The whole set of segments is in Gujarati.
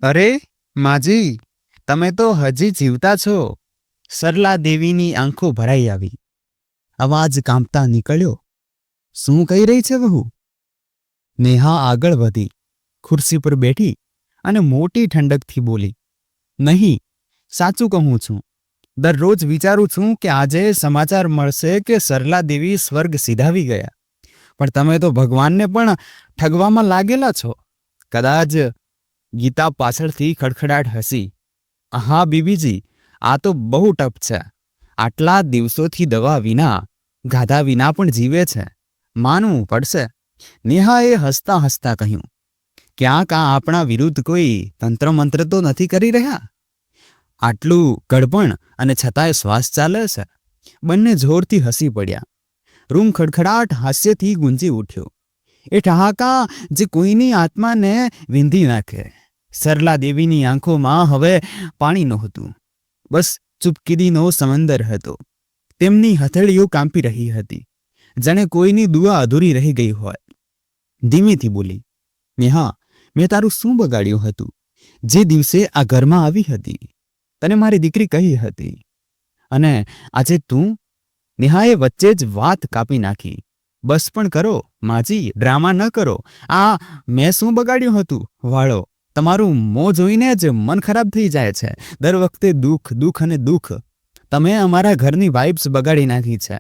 અરે માજી, તમે તો હજી જીવતા છો. સરલા દેવીની આંખો ભરાઈ આવી. અવાજ કાંપતા નીકળ્યો. શું કહી રહી છે વહુ? નેહા આગળ વધી, ખુરશી પર બેઠી અને મોટી ઠંડકથી બોલી, નહીં, સાચું કહું છું. દરરોજ વિચારું છું કે આજે સમાચાર મળશે કે સરલા દેવી સ્વર્ગ સિધાવી ગયા. પણ તમે તો ભગવાનને પણ ઠગવામાં લાગેલા છો. કદાચ. ગીતા પાછળથી ખડખડાટ હસી. હા બીબીજી, આ તો બહુ ટપ છે. આટલા દિવસોથી દવા વિના, ગાધા વિના પણ જીવે છે. માનવું પડશે. નેહાએ હસતા હસતા કહ્યું, ક્યાંક આ આપણા વિરુદ્ધ કોઈ તંત્ર મંત્ર તો નથી કરી રહ્યા? આટલું ગડપણ અને છતાંય શ્વાસ ચાલે છે. બંને જોરથી હસી પડ્યા. રૂમ ખડખડાટ હાસ્યથી ગુંજી ઉઠ્યો. એ ઠહાકા જે કોઈની આત્માને વીંધી નાખે. સરલા દેવીની આંખોમાં હવે પાણી નહોતું, બસ ચૂપકીદીનો સમંદર હતો. તેમની હથેળીઓ કાંપી રહી હતી, જાણે કોઈની દુઆ અધૂરી રહી ગઈ હોય. ધીમેથી બોલી, નેહા, મેં તારું શું બગાડ્યું હતું જે દિવસે આ ઘરમાં આવી હતી? તને મારી દીકરી કહી હતી, અને આજે તું? નેહાએ વચ્ચે જ વાત કાપી નાખી. બસ પણ કરો માજી, ડ્રામા ન કરો. આ મેં શું બગાડ્યું હતું? વાળો, તમારું મોં જોઈને જ મન ખરાબ થઈ જાય છે. દર વખતે દુઃખ, દુઃખ અને દુઃખ. તમે અમારા ઘરની વાઇબ્સ બગાડી નાખી છે.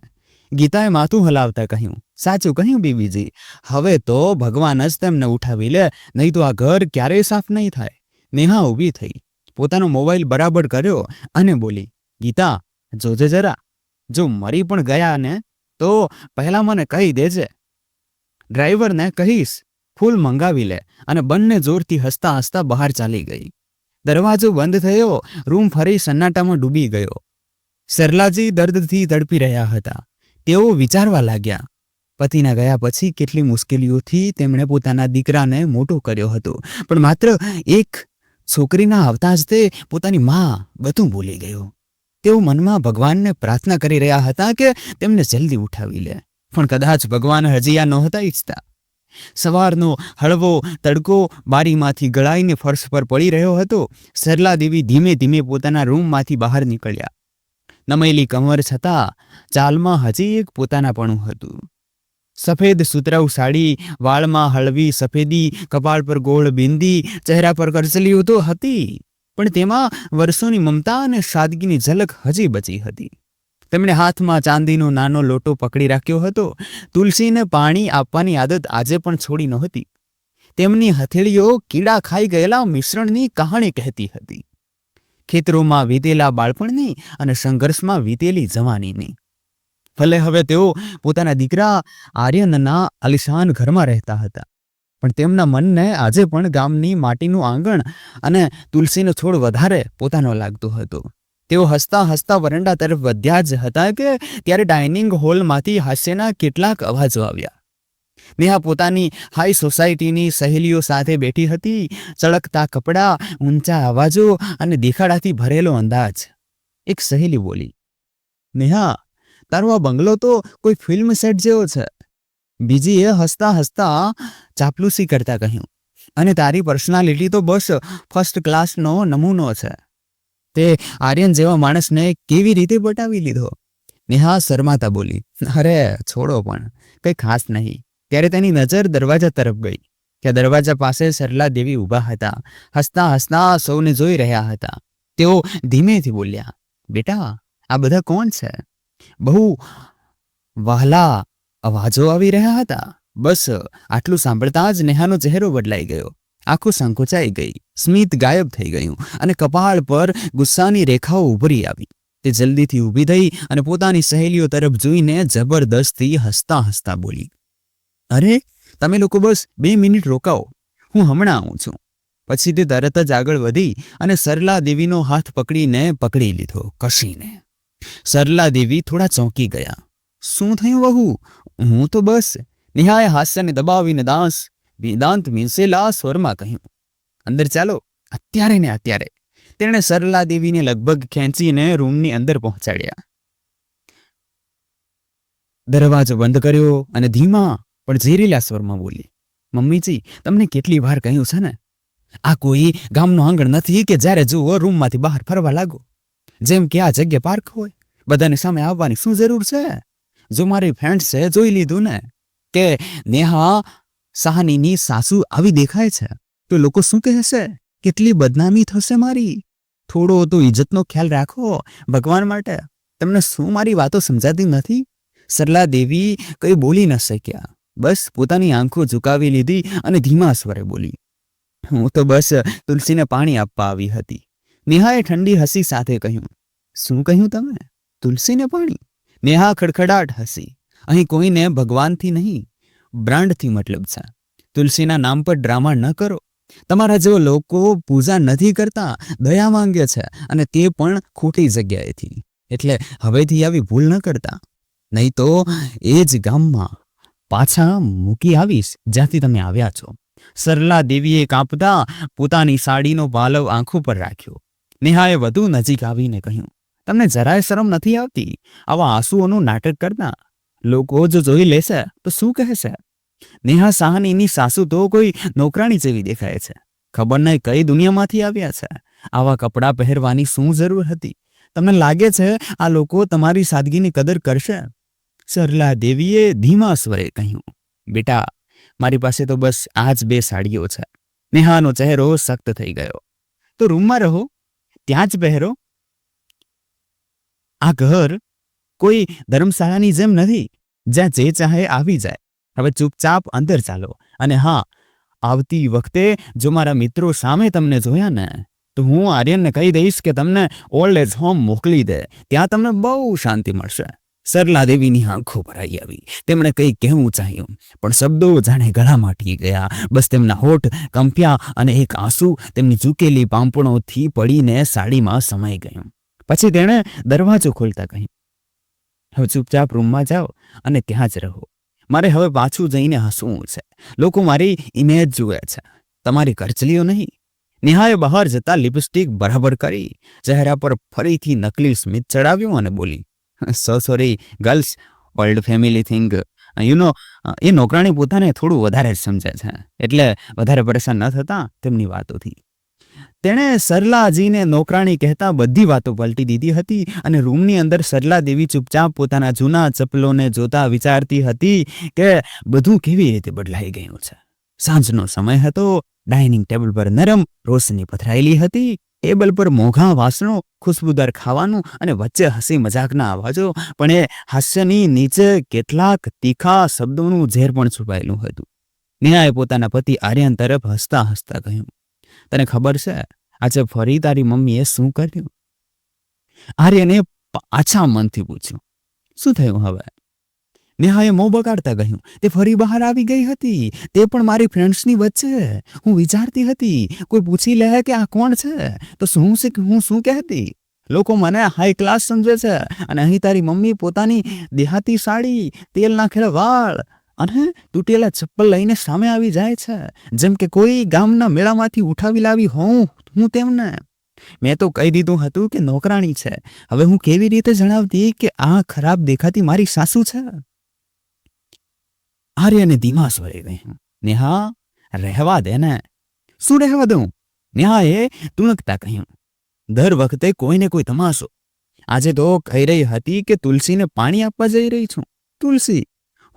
ગીતાએ માથું હલાવતા કહ્યું, સાચું કહ્યું બીબીજી. હવે તો ભગવાન જ તેમને ઉઠાવી લે, નહીં તો આ ઘર ક્યારેય સાફ નહીં થાય. નેહા ઊભી થઈ, પોતાનો મોબાઈલ બરાબર કર્યો અને બોલી, ગીતા, જોજે જરા. જો મરી પણ ગયા ને તો પહેલા મને કહી દેજે. ડ્રાઈવરને કહીશ ફૂલ મંગાવી લે. અને બંને જોરથી હસતા હસતા બહાર ચાલી ગઈ. દરવાજો બંધ થયો. રૂમ ફરી સન્નાટામાં ડૂબી ગયો. સરલાજી દર્દથી તડપી રહ્યા હતા. તેઓ વિચારવા લાગ્યા. પતિના ગયા પછી કેટલી મુશ્કેલીઓથી તેમણે પોતાના દીકરાને મોટો કર્યો હતો, પણ માત્ર એક છોકરીના આવતા જ તે પોતાની માં બધું ભૂલી ગયો. તેઓ મનમાં ભગવાનને પ્રાર્થના કરી રહ્યા હતા કે તેમને જલ્દી ઉઠાવી લે, પણ કદાચ ભગવાન હજી આ નહોતા ઈચ્છતા. સવારનો હળવો તડકો બારીમાંથી ગળાઈને ફર્શ પર પડી રહ્યો હતો. સરલા દેવી ધીમે ધીમે પોતાના રૂમમાંથી બહાર નીકળ્યા. નમેલી કમર છતાં ચાલમાં હજી એક પોતાનાપણું હતું. સફેદ સુતરાઉ સાડી, વાળમાં હળવી સફેદી, કપાળ પર ગોળ બિંદી, ચહેરા પર કરચલીઓ તો હતી, પણ તેમાં વર્ષોની મમતા અને સાદગીની ઝલક હજી બચી હતી. તેમણે હાથમાં ચાંદીનો નાનો લોટો પકડી રાખ્યો હતો. તુલસીને પાણી આપવાની આદત આજે પણ છોડી નહોતી. તેમની હથેળીઓ કીડા ખાઈ ગયેલા મિશ્રણની કહાણી કહેતી હતી. ખેતરોમાં વીતેલા બાળપણની અને સંઘર્ષમાં વીતેલી જવાનીની. ભલે હવે તેઓ પોતાના દીકરા આર્યનના આલિશાન ઘરમાં રહેતા હતા, પણ તેમના મનને આજે પણ ગામની માટીનું આંગણ અને તુલસીનો છોડ વધારે પોતાનો લાગતો હતો. તેઓ હસતા હસતા વરંડા તરફ વધ્યા જ હતા કે ત્યારે ડાઇનિંગ હોલમાંથી હાસ્યના કેટલાક અવાજો આવ્યા. નેહા પોતાની હાઈ સોસાયટીની સહેલીઓ સાથે બેઠી હતી. ચળકતા કપડાં, ઊંચા અવાજો અને દેખાડાથી ભરેલો અંદાજ. એક સહેલી બોલી, નેહા, તારો આ બંગલો તો કોઈ ફિલ્મ સેટ જેવો છે. બીજીએ હસતા હસતા ચાપલુસી કરતા કહ્યું, અને તારી પર્સનાલિટી તો બસ ફર્સ્ટ ક્લાસનો નમૂનો છે. તે આર્યન જેવા માણસને કેવી રીતે બટાવી લીધો? નેહા શરમાતા બોલી, અરે છોડો, પણ કંઈ ખાસ નહીં. ત્યારે તેની નજર દરવાજા તરફ ગઈ. ત્યાં દરવાજા પાસે સરલા દેવી ઊભા હતા. હસતા હસતા સૌને જોઈ રહ્યા હતા. તેઓ ધીમેથી બોલ્યા, બેટા, આ બધા કોણ છે? બહુ વહાલા અવાજો આવી રહ્યા હતા. બસ આટલું સાંભળતા જ નેહાનો ચહેરો બદલાઈ ગયો. આંખો સંકોચાઈ ગઈ, સ્મિત ગાયબ થઈ ગયું, અને કપાળ પર ગુસ્સાની રેખાઓ ઉભરી આવી. તે જલ્દીથી ઊભી થઈ અને પોતાની સહેલીઓ તરફ જોઈને જબરદસ્તી હસતા હસતા બોલી, અરે, તમે લોકો બસ 2 મિનિટ રોકાઓ, હું હમણાં આવું છું. પછી તે તરત જ આગળ વધી અને સરલા દેવીનો હાથ પકડી લીધો, કસીને. સરલા દેવી થોડા ચોંકી ગયા. શું થયું વહુ? હું તો બસ. નેહાએ હાસ્યને દબાવીને દાંત મીંસેલા સ્વરમાં કહ્યું, અંદર ચાલો, અત્યારે ને અત્યારે. તેણે સરલા દેવીને લગભગ ખેંચીને રૂમની અંદર પહોંચાડ્યા. દરવાજો બંધ કર્યો અને ધીમા પણ ઝેરીલા સ્વરમાં બોલી, મમ્મીજી, તમને કેટલી વાર કહ્યું છે ને, આ કોઈ ગામનું આંગણ નથી કે જ્યારે જુઓ રૂમમાંથી બહાર ફરવા લાગો. જેમ કે આ જગ્યા પાર્ક હોય, બધાની સામે આવવાની શું જરૂર છે? જો મારી ફ્રેન્ડ્સે જોઈ લીધું ને કે નેહા સાહનીની સાસુ આવી દેખાય છે તો લોકો શું કહેશે? કેટલી બદનામી થશે મારી. થોડો તો ઇજ્જતનો ખ્યાલ રાખો ભગવાન માટે. તમને શું મારી વાતો સમજાતી નથી? સરલા દેવી કંઈ બોલી ન શક્યા. બસ પોતાની આંખો ઝુકાવી લીધી અને ધીમા સ્વરે બોલી, હું તો બસ તુલસીને પાણી આપવા આવી હતી. નેહાએ ઠંડી હસી સાથે કહ્યું, શું કહ્યું તમે? તુલસીને પાણી? નેહા ખડખડાટ હસી. અહીં કોઈને ભગવાનથી નહીં, બ્રાન્ડથી મતલબ છે. તુલસીના નામ પર ડ્રામા ન કરો. તમારા જેવો લોકો પૂજા નથી કરતા, દયા માંગે છે, અને તે પણ ખોટી જગ્યાએથી. એટલે હવેથી આવી ભૂલ ન કરતા, નહીં તો એ જ ગામમાં પાછા મૂકી આવીશ જ્યાંથી તમે આવ્યા છો. સરલા દેવીએ કાંપતા પોતાની સાડીનો પાલવ આંખો પર રાખ્યો. નેહાએ વધુ નજીક આવીને કહ્યું, તમને જરાય શરમ નથી આવતી આવા આંસુઓનું નાટક કરતા? લોકો જો જોઈ લેશે તો શું કહેશે? નેહા સાહનીની સાસુ તો કોઈ નોકરાણી જેવી દેખાય છે. ખબર નહીં કઈ દુનિયામાંથી આવ્યા છે. આવા કપડાં પહેરવાની શું જરૂર હતી? તમને લાગે છે આ લોકો તમારી સાદગીની કદર કરશે? સરલા દેવીએ ધીમા સ્વરે કહ્યું, બેટા, મારી પાસે તો બસ આ જ 2 સાડીઓ છે. નેહાનો ચહેરો સખ્ત થઈ ગયો. તો રૂમમાં રહો, ત્યાં જ પહેરો. આ ઘર કોઈ ધર્મશાળાની જેમ નથી જ્યાં જે ચાહે આવી જાય. હવે ચૂપચાપ અંદર ચાલો. અને હા, આવતી વખતે જો મારા મિત્રો સામે તમને જોયા ને તો હું આર્યનને કહી દઈશ કે તમને ઓલ્ડ એજ હોમ મોકલી દે. ત્યાં તમને બહુ શાંતિ મળશે. સરલા દેવીની આંખો ભરાઈ આવી. તેમણે કંઈ કહેવું ચાહ્યું, પણ શબ્દો જાણે ગળામાં અટકી ગયા. બસ તેમના હોઠ કંપ્યા અને એક આંસુ તેમની ઝૂકેલી પાંપણોથી પડીને સાડીમાં સમાઈ ગયું. પછી તેણે દરવાજો ખોલતા કહ્યું, હવે ચૂપચાપ રૂમમાં જાઓ અને ત્યાં જ રહો. મારે હવે પાછું જઈને હસવું છે. લોકો મારી ઇમેજ જુએ છે, તમારી કરચલીઓ નહીં. નેહાએ બહાર જતા લિપસ્ટિક બરાબર કરી, ચહેરા પર ફરીથી નકલી સ્મિત ચડાવ્યું અને બોલી, so sorry girls, old family thing. એ નોકરાણી પોતાને થોડું વધારે જ સમજે છે, એટલે વધારે પરેશાન ન થતા તેમની વાતોથી. તેણે સરલાજીને નોકરાણી કહેતા બધી વાતો પલટી દીધી હતી અને રૂમની અંદર સરલા દેવી ચૂપચાપ પોતાના જૂના ચપ્પલોને જોતા વિચારતી હતી કે બધું કેવી રીતે બદલાઈ ગયું છે. સાંજનો સમય હતો. ડાઇનિંગ ટેબલ પર નરમ રોશની પથરાયેલી હતી. ટેબલ પર મોંઘા વાસણો, ખુશ્બુદાર ખાવાનું અને વચ્ચે હસી મજાકના અવાજો. પણ એ હાસ્યની નીચે કેટલાક તીખા શબ્દોનું ઝેર પણ છુપાયેલું હતું. નેહાએ પોતાના પતિ આર્યન તરફ હસતા હસતા કહ્યું, તને ખબર છે આજે ફરી તારી મમ્મીએ શું કર્યું? આર્યને પાછા મનથી પૂછ્યું, શું થયું હવે? નેહાએ મોં બગાડતા કહ્યું, તે ફરી બહાર આવી ગઈ હતી, તે પણ મારી ફ્રેન્ડ્સની વચ્ચે. હું વિચારતી હતી કોઈ પૂછી લે કે આ કોણ છે તો હું શું કહેતી? લોકો મને હાઈ ક્લાસ સમજે છે અને અહીં તારી મમ્મી પોતાની દેહાતી સાડી, તેલ નાખેલા વાળ અને તૂટેલા ચપ્પલ લઈને સામે આવી જાય છે જેમ કે કોઈ ગામના મેળામાંથી ઉઠાવી લાવી હું તેમને. મેં તો કહી દીધું હતું કે નોકરાણી છે. હવે હું કેવી રીતે જણાવતી કે આ ખરાબ દેખાતી મારી સાસુ છે? આર્યને ધીમા સ્વરે કહ્યું, નેહા, રહેવા દે ને. શું રહેવા દઉં? નેહાએ તુણકતા કહ્યું, દર વખતે કોઈને કોઈ તમાશો. આજે તો કહી રહી હતી કે તુલસીને પાણી આપવા જઈ રહી છું. તુલસી?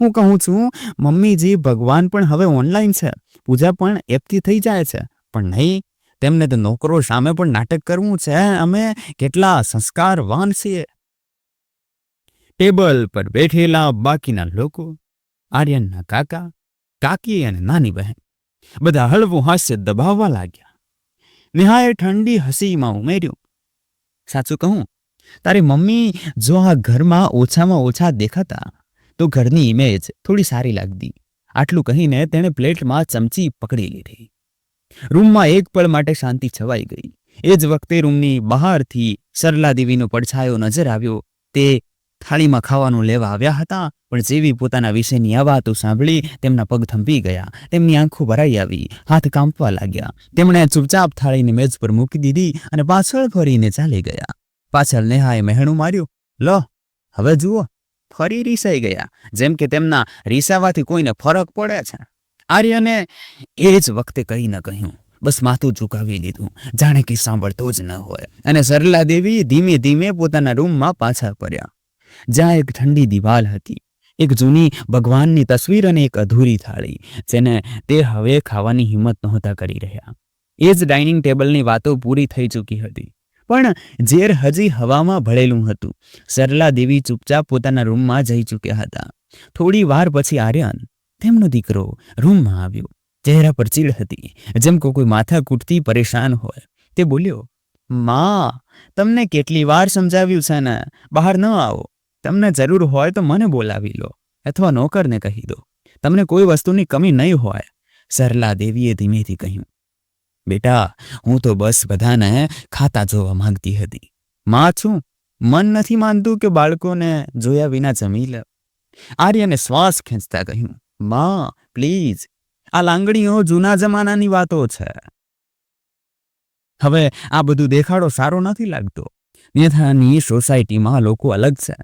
હું કહું છું મમ્મીજી, ભગવાન પણ હવે ઓનલાઈન છે, પૂજા પણ એપથી થઈ જાય છે. પણ નહીં, તેમને તો નોકરો સામે પણ નાટક કરવું છે. અમે કેટલા સંસ્કારવાન છીએ. ટેબલ પર બેઠેલા બાકીના લોકો, આર્યનના કાકા, કાકી અને નાની બહેન, બધા હળવું હાસ્ય દબાવવા લાગ્યા. નેહાએ ઠંડી હસીમાં ઉમેર્યું, સાચું કહું, તારી મમ્મી જો આ ઘરમાં ઓછામાં ઓછા દેખાતા તો ઘરની ઇમેજ થોડી સારી લાગતી. આટલું કહીને તેણે પ્લેટમાં ચમચી પકડી લીધી. રૂમમાં એક પળ માટે શાંતિ છવાઈ ગઈ. એ જ વખતે રૂમની બહારથી સરલા દેવીનો પડછાયો નજર આવ્યો. તે થાળીમાં ખાવાનું લેવા આવ્યા હતા, પણ જેવી પોતાના વિશેની આ વાતો સાંભળી તેમના પગ થંભી ગયા. તેમની આંખો ભરાઈ આવી, હાથ કાંપવા લાગ્યા. તેમણે ચૂપચાપ થાળીને મેજ પર મૂકી દીધી અને પાછળ ફરીને ચાલી ગયા. પાછળ નેહાએ મહેણું માર્યું, લો હવે જુઓ. ફરી રીસાઈ ગયા, જેમ કે તેમના રીસાવાથી કોઈને ફરક પડે છે. આર્યને એ જ વખતે કહી ન કહ્યું, બસ માથું ઝુકાવી દીધું, જાણે કે સાંભળતો જ ન હોય, અને સરલા દેવી ધીમે ધીમે પોતાના રૂમમાં પાછા ફર્યા, જ્યાં એક ઠંડી દિવાલ હતી, એક જૂની ભગવાનની તસવીર અને એક અધૂરી થાળી, જેને તે હવે ખાવાની હિંમત નહોતા કરી રહ્યા. એ જ ડાઇનિંગ ટેબલની વાતો પૂરી થઈ ચૂકી હતી, પણ ઝેર હજી હવામાં ભળેલું હતું. સરલા દેવી ચૂપચાપ પોતાના રૂમમાં જઈ ચૂક્યા હતા. થોડી વાર પછી આર્યન, તેમનો દીકરો, રૂમમાં આવ્યો. ચહેરા પર ચીડ હતી, જેમ કોઈ માથાકૂટથી પરેશાન હોય. તે બોલ્યો, માં, તમને કેટલી વાર સમજાવ્યું છે ને, બહાર ન આવો. તમને જરૂર હોય તો મને બોલાવી લો, અથવા નોકરને કહી દો. તમને કોઈ વસ્તુની કમી નહીં હોય. સરલા દેવીએ ધીમેથી કહ્યું, બેટા, હું તો બસ બધાને ખાતા જોવા માંગતી હતી. માં છું, મન નથી માનતું કે બાળકોને જોયા વિના જમી લે. આર્યને શ્વાસ ખેંચતા કહ્યું, માં, પ્લીઝ, આ લાંગણીઓ જૂના જમાનાની વાતો છે. હવે આ બધું દેખાડો સારો નથી લાગતો. નેથાની સોસાયટીમાં લોકો અલગ છે.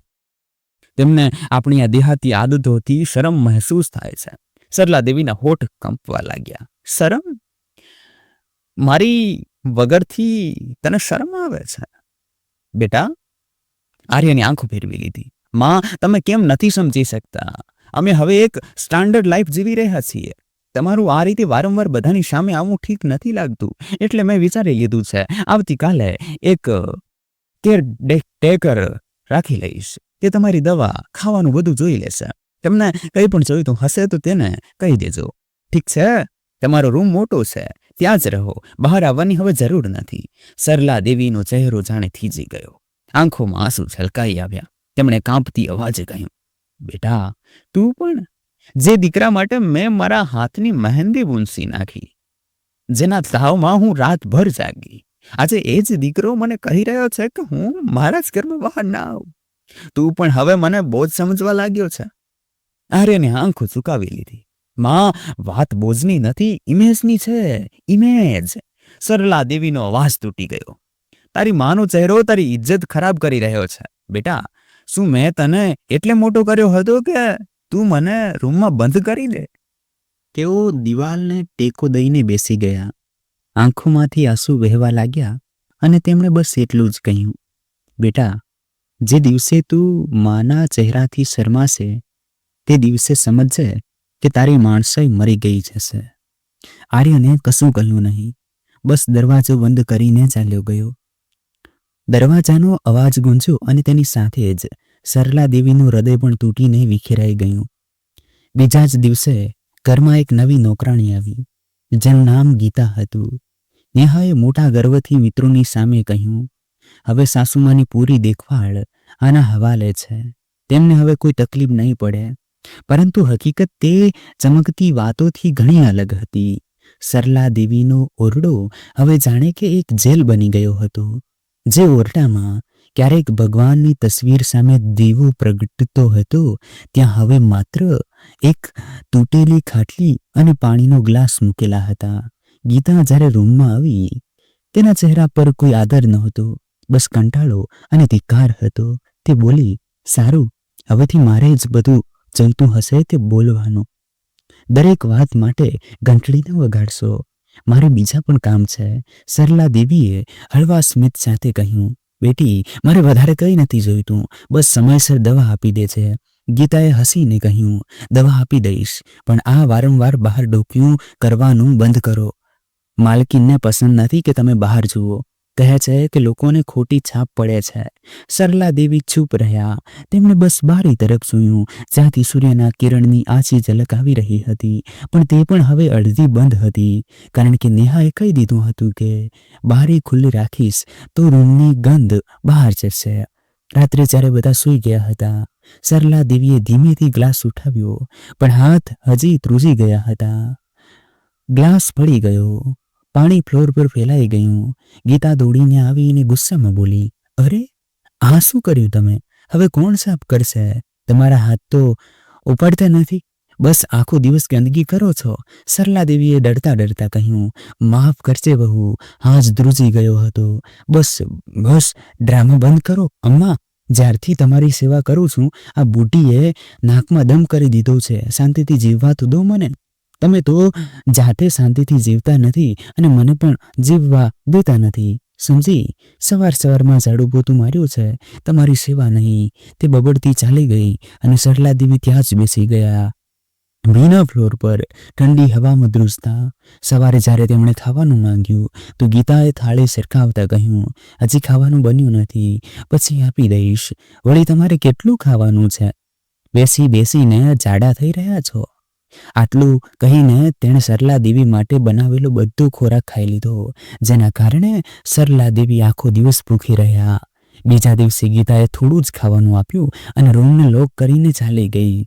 તેમને આપણી આ દેહાતી આદતોથી શરમ મહેસૂસ થાય છે. સરલા દેવીના હોઠ કંપવા લાગ્યા. શરમ? મારી વગરથી તને શરમ આવે છે? બેટા, આર્યની આંખો ફેરવી લીધી. માં, તમે કેમ નથી સમજી શકતા? અમે હવે એક સ્ટાન્ડર્ડ લાઈફ જીવી રહ્યા છીએ. તમારું આ રીતે વારંવાર બધાની સામે આવવું ઠીક નથી લાગતું. એટલે મેં વિચારી લીધું છે, આવતીકાલે એક કેરટેકર રાખી લઈશ. તે તમારી દવા, ખાવાનું બધું જોઈ લેશે. તમને કંઈ પણ જોઈતું હશે તો તેને કહી દેજો. ઠીક છે? તમારો રૂમ મોટો છે, ત્યાં જ રહો. બહાર આવવાની હવે જરૂર નથી. સરલા દેવીનો ચહેરો જાણે થીજી ગયો. આંખોમાં આંસુ છલકાઈ આવ્યા. તેમણે કાંપતી અવાજે કહ્યું, બેટા, તું પણ, જે દીકરા માટે મેં મારા હાથની મહેંદી બૂંસી નાખી, જેના તાવમાં હું રાતભર જાગી, આજે એ જ દીકરો મને કહી રહ્યો છે કે હું મારા જ ઘરમાં બહાર ના આવું. તું પણ હવે મને બોજ સમજવા લાગ્યો છે. આર્યને આંખો ચુકાવી લીધી. માં, વાત બોજની નથી, ઇમેજની છે, ઇમેજ. સરલા દેવીનો અવાજ તૂટી ગયો. તારી માનો ચહેરો તારી ઇજ્જત ખરાબ કરી રહ્યો છે. બેટા, શું મેં તને એટલે મોટો કર્યો હતો કે તું મને રૂમમાં બંધ કરી દે? તેઓ દિવાલને ટેકો દઈને બેસી ગયા. આંખોમાંથી આંસુ વહેવા લાગ્યા અને તેમણે બસ એટલું જ કહ્યું, બેટા, જે દિવસે તું માના ચહેરાથી શરમાશે તે દિવસે સમજજે કે તારી માણસાઈ મરી ગઈ જશે. આર્યને કશું કહ્યું નહીં, બસ દરવાજો બંધ કરીને ચાલ્યો ગયો. દરવાજાનો અવાજ ગુંજ્યો અને તેની સાથે જ સરલા દેવીનું હૃદય પણ તૂટીને વિખેરાઈ ગયું. બીજા જ દિવસે ઘરમાં એક નવી નોકરાણી આવી, જેનું નામ ગીતા હતું. નેહાએ મોટા ગર્વથી મિત્રોની સામે કહ્યું, હવે સાસુમાની પૂરી દેખભાળ આના હવાલે છે. તેમને હવે કોઈ તકલીફ નહીં પડે. પરંતુ હકીકત તે ચમકતી વાતોથી ઘણી અલગ હતી. સરલા દેવીનો ઓરડો હવે જાણે કે એક જેલ બની ગયો હતો. જે ઓરડામાં ક્યારેક ભગવાનની તસવીર સામે દીવો પ્રગટતો હતો, ત્યાં હવે માત્ર એક તૂટેલી ખાટલી અને પાણીનો ગ્લાસ મૂકેલા હતા. ગીતા જ્યારે રૂમમાં આવી, તેના ચહેરા પર કોઈ આદર નહોતો, બસ કંટાળો અને ધિક્કાર હતો. તે બોલી, સારું, હવેથી મારે જ બધું જોઈતું હશે તે બોલવાનું. દરેક વાત માટે ઘંટડી ન વગાડશો, મારે બીજા પણ કામ છે. સરલા દેવીએ હળવા સ્મિત સાથે કહ્યું, બેટી, મારે વધારે કંઈ નથી જોઈતું, બસ સમયસર દવા આપી દે છે. ગીતાએ હસીને કહ્યું, દવા આપી દઈશ, પણ આ વારંવાર બહાર ડોક્યું કરવાનું બંધ કરો. માલકીનને પસંદ નથી કે તમે બહાર જુઓ. કહે છે કે લોકોને ખોટી છાપ પડે છે. સરલા દેવી ચૂપ રહ્યા. તેમણે બસ બારી તરફ જોયું, જ્યાંથી સૂર્યના કિરણની આછી ઝલક આવી રહી હતી, પણ તે પણ હવે અડધી બંધ હતી, કારણ કે નેહાએ કહી દીધું હતું કે બારી ખુલ્લી રાખીશ તો રૂમની ગંધ બહાર જશે. રાત્રે જ્યારે બધા સૂઈ ગયા હતા, સરલા દેવીએ ધીમેથી ગ્લાસ ઉઠાવ્યો, પણ હાથ હજી ધ્રુજી ગયા હતા. ગ્લાસ પડી ગયો. પાણી ફ્લોર પર ફેલાઈ ગયું. ગીતા દોડીને આવીને ગુસ્સામાં બોલી, અરે, આ શું કર્યું તમે? હવે કોણ સાફ કરશે? તમારા હાથ તો ઉપાડતા નથી, બસ આખો દિવસ ગંદકી કરો છો. સરલા દેવીએ ડરતા ડરતા કહ્યું, માફ કરજે બહુ, હાથ ધ્રુજી ગયો હતો. બસ ડ્રામા બંધ કરો અમ્મા. જ્યારથી તમારી સેવા કરું છું, આ બુઢીએ નાકમાં દમ કરી દીધો છે. શાંતિથી જીવવા તો દો મને. તમે તો જાતે શાંતિથી જીવતા નથી અને મને પણ જીવવા દેતા નથી. સમજી? સવારમાં ઝાડુ પોતું માર્યું છે, તમારી સેવા નહીં. તે બબડતી ચાલી ગઈ અને સરલા દેવી ત્યાં જ બેસી ગયા, ભીના ફ્લોર પર, ઠંડી હવામાં ધ્રુજતા. સવારે જ્યારે તેમણે ખાવાનું માંગ્યું તો ગીતાએ થાળી સરખાવતા કહ્યું, હજી ખાવાનું બન્યું નથી, પછી આપી દઈશ. વળી તમારે કેટલું ખાવાનું છે? બેસી બેસીને જાડા થઈ રહ્યા છો. આટલું કહીને તેણે સરલા દેવી માટે બનાવેલો બધો ખોરાક ખાઈ લીધો, જેના કારણે સરલા દેવી આખો દિવસ ભૂખી રહ્યા. બીજા દિવસે ગીતાએ થોડું જ ખાવાનું આપ્યું અને રૂમને લોક કરીને ચાલી ગઈ.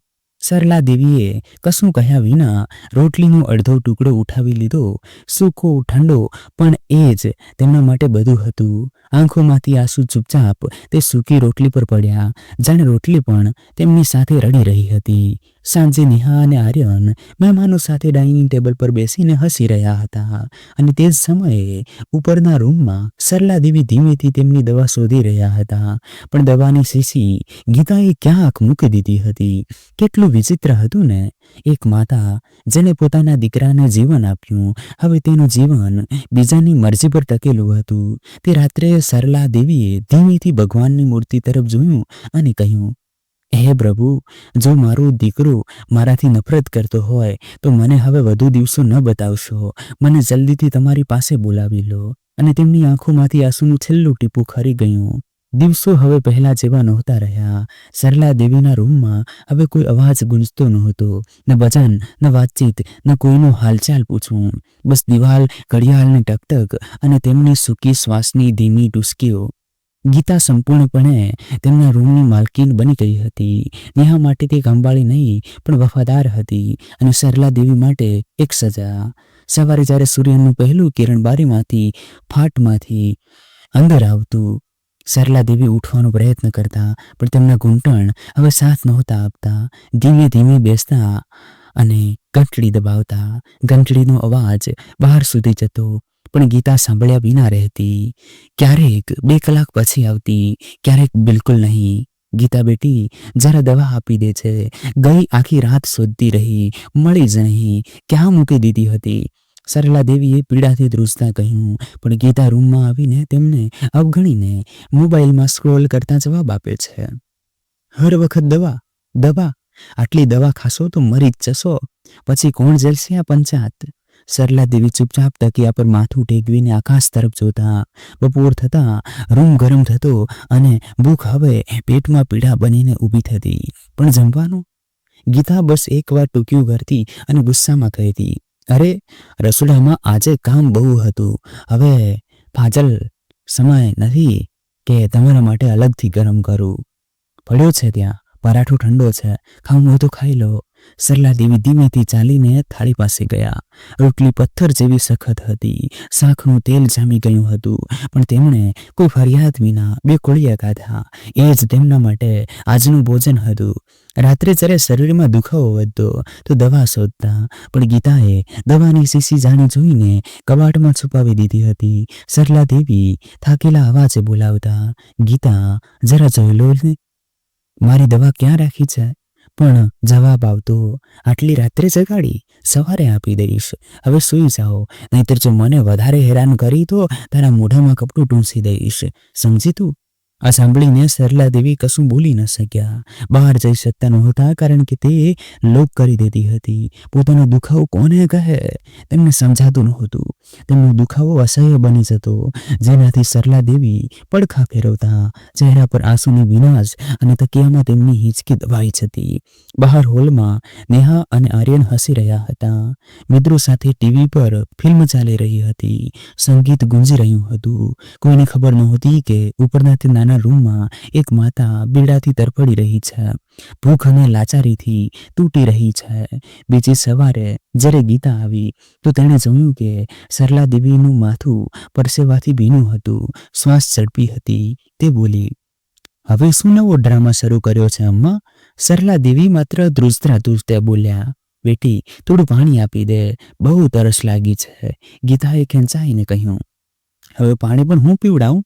સરલા દેવીએ કશું કહ્યા વિના રોટલીનો અડધો ટુકડો ઉઠાવી લીધો. સૂકો ઠંડો પણ એ જ તેમના માટે બધું હતું. આંખોમાંથી આંસુ ચૂપચાપ તે સૂકી રોટલી પર પડ્યા, જાણે રોટલી પણ તેમની સાથે રડી રહી હતી. સાંજે નેહા અને આર્યન મહેમાનો સાથે ડાઇનિંગ ટેબલ પર બેસીને હસી રહ્યા હતા અને તે જ સમયે ઉપરના રૂમમાં સરલા દેવી ધીમેથી તેમની દવા શોધી રહ્યા હતા. પણ દવાની શીશી ગીતાએ ક્યાં આંખ મૂકી દીધી હતી. કેટલું વિચિત્ર હતું ને! એક માતા જેને પોતાના દીકરાને જીવન આપ્યું, હવે તેનું જીવન બીજાની મરજી પર ટકેલું હતું. તે રાત્રે સરલા દેવીએ ધીમેથી ભગવાનની મૂર્તિ તરફ જોયું અને કહ્યું, હે પ્રભુ, જો મારો દીકરો મારાથી નફરત કરતો હોય તો મને હવે વધુ દિવસો ન બતાવશો. મને જલ્દીથી તમારી પાસે બોલાવી લો. અને તેમની આંખોમાંથી આંસુનું છેલ્લું ટીપું ખરી ગયું. દિવસો હવે પહેલા જેવા નહોતા રહ્યા. સરલા દેવીના રૂમમાં હવે કોઈ અવાજ ગુંજતો નહોતો, ન ભજન, ન વાતચીત, ન કોઈનો હાલચાલ પૂછવું. બસ દિવાલ, ઘડિયાળની ટકટક અને તેમની સૂકી શ્વાસની ધીમી ટુસકીઓ. ગીતા સંપૂર્ણપણે તેમના રૂમની માલકીન બની ગઈ હતી. નેહા માટે તે કામવાળી નહીં પણ વફાદાર હતી અને સરલા દેવી માટે એક સજા. સવારે જ્યારે સૂર્યનું પહેલું કિરણ બારીમાંથી ફાટમાંથી અંદર આવતું, સરલા દેવી ઉઠવાનો પ્રયત્ન કરતા, પણ તેમના ઘૂંટણ હવે સાથ નહોતા આપતા. ધીમે ધીમે બેસતા અને ઘંટડી દબાવતા. ઘંટડીનો અવાજ બહાર સુધી જતો, પણ ગીતા સાંભળ્યા વિના રહેતી. ક્યારેક 2 કલાક પછી આવતી, ક્યારેક બિલકુલ નહીં. ગીતા બેટી, જરા દવા આપી દે છે. ગઈ આખી રાત શોધતી રહી, મળી જ નહીં. ક્યાં મૂકી દીધી હતી? સરલા દેવીએ પીડાથી ધ્રુજતા કહ્યું. પણ ગીતા રૂમમાં આવીને તેમને અવગણીને મોબાઈલમાં સ્ક્રોલ કરતા જવાબ આપે છે, હર વખત દવા દવા. આટલી દવા ખાશો તો મરી જ જશો. પછી કોણ જલશે આ પંચાત? સરલા દેવી ચૂપચાપ તકિયા પર માથું ટેકવીને આકાશ તરફ જોતા. બપોર થતાં રૂમ ગરમ થતો અને ભૂખ હવે પેટમાં પીડા બનીને ઊભી થતી. પણ જમવાનું? ગીતા બસ એકવાર ટૂંક્યું કરતી અને ગુસ્સામાં કહેતી, અરે, રસોડામાં આજે કામ બહુ હતું. હવે ફાજલ સમય નથી કે તમારા માટે અલગથી ગરમ કરું. પડ્યો છે ત્યાં, પરાઠો ઠંડો છે, ખાવું હોય તો ખાઈ લો. સરલા દેવી ધીમેથી ચાલીને થાળી પાસે ગયા. રોટલી પથ્થર જેવી સખત હતી. શાકનું તેલ જામી ગયું હતું, પણ તેમણે કોઈ ફરિયાદ વિના 2 કોળિયા ખાધા. એ જ તેમના માટે આજનું ભોજન હતું. રાત્રે જ્યારે શરીરમાં દુખાવો વધતો તો દવા શોધતા, પણ ગીતાએ દવાની શીશી જાણી જોઈને કબાટમાં છુપાવી દીધી હતી. સરલા દેવી થાકેલા અવાજે બોલાવતા, ગીતા, જરા જોઈ લો ને, મારી દવા ક્યાં રાખી છે? પણ જવાબ આવતો, આટલી રાત્રે જગાડી, સવારે આપી દઈશ. હવે સૂઈ જાઓ, નહીતર જો મને વધારે હેરાન કરી તો તારા મોઢામાં કપડું ટૂંસી દઈશ. સમજી તું? આ સાંભળીને સરલા દેવી કશું બોલી ન શક્યા. બહાર જઈ શકતા નહોતા, કારણ કે તે લોક કરી દેતી હતી. પોતાનો દુખાવો કોને કહે તેમને સમજાતું નહોતું. તેમનો દુખાવો અસહ્ય બની જતો, જેનાથી સરલા દેવી પડખા ફેરવતા. ચહેરા પર આંસુની વિનાશ અને તકિયામાં તેમની હિંચકી દબાઈ જતી. બહાર હોલમાં નેહા અને આર્યન હસી રહ્યા હતા. મિત્રો સાથે ટીવી પર ફિલ્મ ચાલી રહી હતી. સંગીત ગુંજી રહ્યું હતું. કોઈને ખબર નહોતી કે ઉપરના તે નાના રૂમમાં એક માતા બીડાથી તરફડી રહી છે, ભૂખ અને લાચારીથી તૂટી રહી છે. બીજી સવારે જ્યારે ગીતા આવી તો તેણે જોયું કે સરલા દેવીનું માથું પરસેવાથી ભીનું હતું, શ્વાસ ઝડપી હતી. તે બોલી, હવે શું નવો ડ્રામા શરૂ કર્યો છે અમ્મા? સરલા દેવી માત્ર ધ્રુજતા બોલ્યા, બેટી, થોડું પાણી આપી દે, બહુ તરસ લાગી છે. ગીતાએ ખેંચાઈને કહ્યું, હવે પાણી પણ હું પીવડાવું?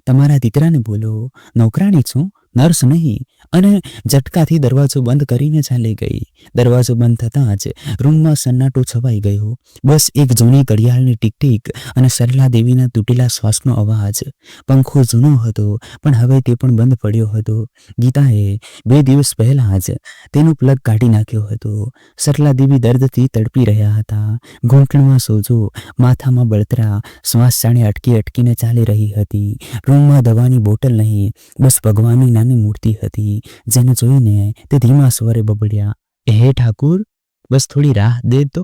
તમારા દીકરાને બોલો, નોકરાણી છું, નર્સ નહીં. અને ઝટકાથી દરવાજો બંધ કરીને ચાલી ગઈ. દરવાજો બંધ થતાં જ રૂમમાં સન્નાટો છવાઈ ગયો. બસ એક જૂની ઘડિયાળની ટીક-ટીક અને સરલા દેવીના તૂટેલા શ્વાસનો અવાજ. પંખો જૂનો હતો પણ હવે તે પણ બંધ પડ્યો હતો. ગીતાએ 2 દિવસ પહેલા જ તેનો પ્લગ કાઢી નાખ્યો હતો. સરલા દેવી દર્દથી તડપી રહ્યા હતા. ઘૂંટણમાં સોજો, માથામાં બળતરા, શ્વાસ જાણે અટકીને ચાલી રહી હતી. રૂમમાં દવાની બોટલ નહીં, બસ ભગવાનની નાની મૂર્તિ હતી, જેને જોઈને તે ધીમા સ્વરે બબડ્યા, હે ઠાકુર, બસ થોડી રાહ દે તો.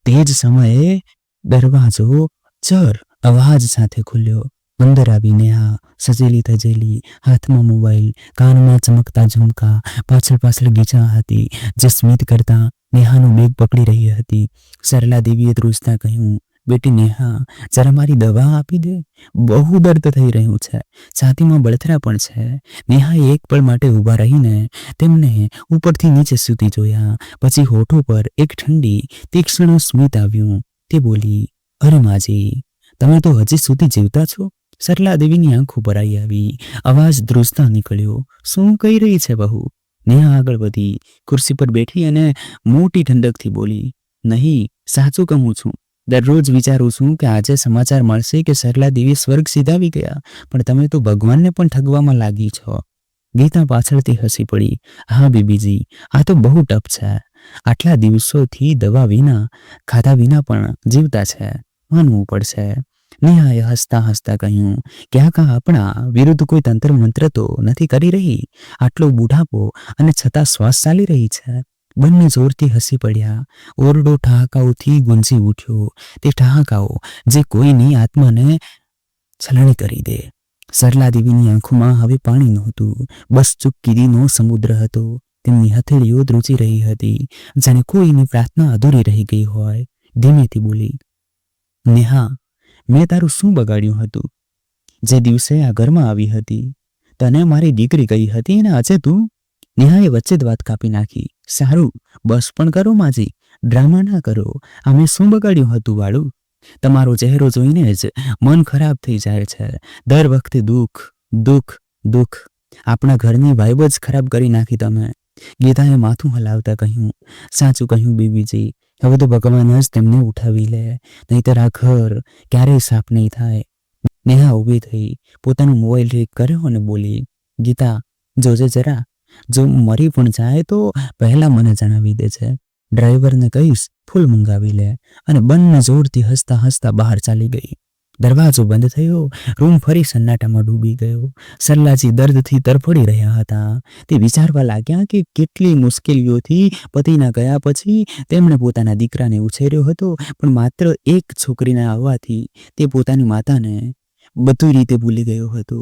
તે જ સમયે દરવાજો ચર અવાજ સાથે ખુલ્યો. અંદર આવી નેહા, સજેલી થજેલી, હાથમાં મોબાઈલ, કાનમાં ચમકતા ઝુમકા, પાછળ ગીચા હતી, જે સ્મિત કરતા નેહાનું બેગ પકડી રહી હતી. સરલા દેવીએ ધ્રુજતા કહ્યું, બેટી નેહા, જરા મારી દવા આપી દે, બહુ દર્દ થઈ રહ્યું છે, છાતીમાં બળતરા પણ છે. નેહાએ એક પળ માટે ઊભા રહીને તેમને ઉપરથી નીચે સુધી જોયા. પછી હોઠો પર એક ઠંડી તીક્ષ્ણ સ્મિત આવ્યું. તે બોલી, અરે માજી, તમે તો હજી સુધી જીવતા છો? સરલા દેવીની આંખો ભરાઈ આવી. અવાજ ધ્રુજતા નીકળ્યો, શું કહી રહી છે બહુ? નેહા આગળ વધી, ખુરશી પર બેઠી અને મોટી ઠંડકથી બોલી, નહીં, સાચું કહું છું. દરરોજ વિચારું છું કે આજે સમાચાર મળશે કે સરલા દેવી સ્વર્ગ સીધાવી ગયા, પણ તમે તો ભગવાનને પણ ઠગવામાં લાગી છો. ગીતા પાછળથી હસી પડી, હા બીબીજી, આ તો બહુ ટફ છે. આટલા દિવસોથી દવા વિના, ખાધા વિના પણ જીવતા છે, માનવું પડશે. નેહાએ હસતા હસતા કહ્યું, ક્યાંક આપણા વિરુદ્ધ કોઈ તંત્ર મંત્ર તો નથી કરી રહી? આટલો બુઢાપો અને છતાં શ્વાસ ચાલી રહી છે. બંને જોરથી હસી પડ્યા. ઓરડો ઠહાકાઓથી ગુંજી ઉઠ્યો. તે ઠહાકાઓ જે કોઈની આત્માને છલણી કરી દે. સરલા દેવીની આંખોમાં હવે પાણી નહોતું, બસ ચુપકીરીનો સમુદ્ર હતો. તેમની હથેળીઓ ધ્રુજી રહી હતી, જાણે કોઈની પ્રાર્થના અધૂરી રહી ગઈ હોય. ધીમેથી બોલી, નેહા, મેં તારું શું બગાડ્યું હતું? જે દિવસે આ ઘરમાં આવી હતી તને મારી દીકરી કહી હતી અને આજે તું? નેહાએ વચ્ચે જ વાત કાપી નાખી. સારું, બસ પણ કરો માજી, ડ્રામા ના કરો. અમે શું બગાડ્યું હતું વાળું? તમારો ચહેરો જોઈને જ મન ખરાબ થઈ જાય છે. દર વખતે દુઃખ, દુઃખ, દુઃખ. આપણા ઘરની વાઇબ જ ખરાબ કરી નાખી તમે. ગીતાએ માથું હલાવતા કહ્યું, સાચું કહ્યું બીબીજી, હવે તો ભગવાન જ તેમને ઉઠાવી લે, નહીતર આ ઘર ક્યારેય સાફ નહીં થાય. નેહા ઊભી થઈ, પોતાનું મોબાઈલ ઠીક કર્યો અને બોલી, ગીતા, જોજે જરા, જો મરી પણ જાય તો પહેલા મને જણાવી દેજે. ડ્રાઈવરને કહીશ ફૂલ મંગાવી લે. અને બંને જોરથી હસતા હસતા બહાર ચાલી ગઈ. દરવાજો બંધ થયો. રૂમ ફરી સન્નાટામાં ડૂબી ગયો. સરલાજી દર્દથી તરફડી રહ્યા હતા. તે વિચારવા લાગ્યા કે કેટલી મુશ્કેલીઓથી પતિના ગયા પછી તેમણે પોતાના દીકરાને ઉછેર્યો હતો, પણ માત્ર એક છોકરીના આવવાથી તે પોતાની માતાને બધી રીતે ભૂલી ગયો હતો.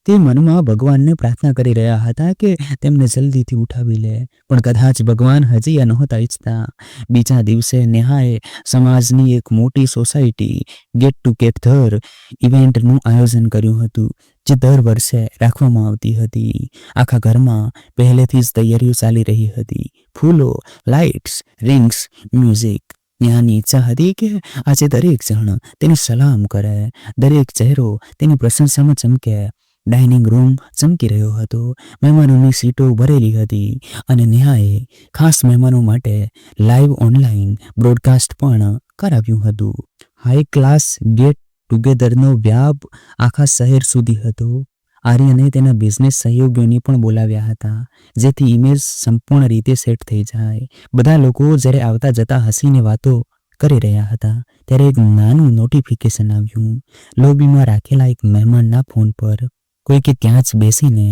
તે મનમાં ભગવાનને પ્રાર્થના કરી રહ્યા હતા કે તેમને જલ્દીથી ઉઠાવી લે, પણ કદાચ ભગવાન હજી આ નહોતા ઈચ્છતા. બીજા દિવસે નેહાએ સમાજની એક મોટી સોસાયટી ગેટ ટુગેધર ઇવેન્ટનું આયોજન કર્યું હતું, જે દર વર્ષે રાખવામાં આવતી હતી. આખા ઘરમાં પહેલેથી જ તૈયારીઓ ચાલી રહી હતી. ફૂલો, લાઇટ્સ, રિંગ્સ, મ્યુઝિક. નેહાની ઈચ્છા હતી કે આજે દરેક જણ તેની સલામ કરે, દરેક ચહેરો તેની પ્રશંસામાં ચમકે. ડાઇનિંગ રૂમ ચમકી રહ્યો હતો. મહેમાનોની સીટો ભરેલી હતી અને નેહાએ ખાસ મહેમાનો માટે લાઈવ ઓનલાઈન બ્રોડકાસ્ટ પણ કરાવ્યું હતું. હાઈ ક્લાસ ગેટ ટુગેધરનો વ્યાપ આખા શહેર સુધી હતો. આર્યને તેના બિઝનેસ સહયોગીઓને પણ બોલાવ્યા હતા, જેથી ઇમેજ સંપૂર્ણ રીતે સેટ થઈ જાય. બધા લોકો જ્યારે આવતા જતા હસીને વાતો કરી રહ્યા હતા ત્યારે એક નાનું નોટિફિકેશન આવ્યું. લોબીમાં રાખેલા એક મહેમાનના ફોન પર કોઈકે ત્યાં જ બેસીને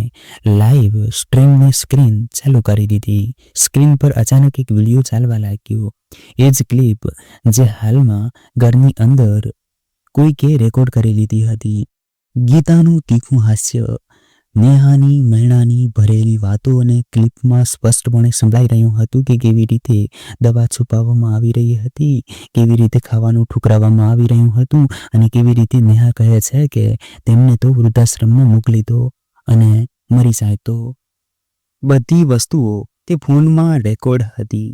લાઈવ સ્ટ્રીમની સ્ક્રીન ચાલુ કરી દીધી. સ્ક્રીન પર અચાનક એક વિડીયો ચાલવા લાગ્યો. એ જ ક્લિપ જે હાલમાં ઘરની અંદર કોઈકે રેકોર્ડ કરી લીધી હતી. ગીતાનું તીખું હાસ્ય, નેહાની મહેણાની ભરેલી વાતો અને ક્લિપમાં સ્પષ્ટપણે સંભળાઈ રહ્યું હતું કે કેવી રીતે દવા છુપાવવામાં આવી રહી હતી, કેવી રીતે ખાવાનું ઠુકરાવવામાં આવી રહ્યું હતું અને કેવી રીતે નેહા કહે છે કે તેમને તો વૃદ્ધાશ્રમમાં મોકલી દો અને મરી જાય તો. બધી વસ્તુઓ તે ફોનમાં રેકોર્ડ હતી.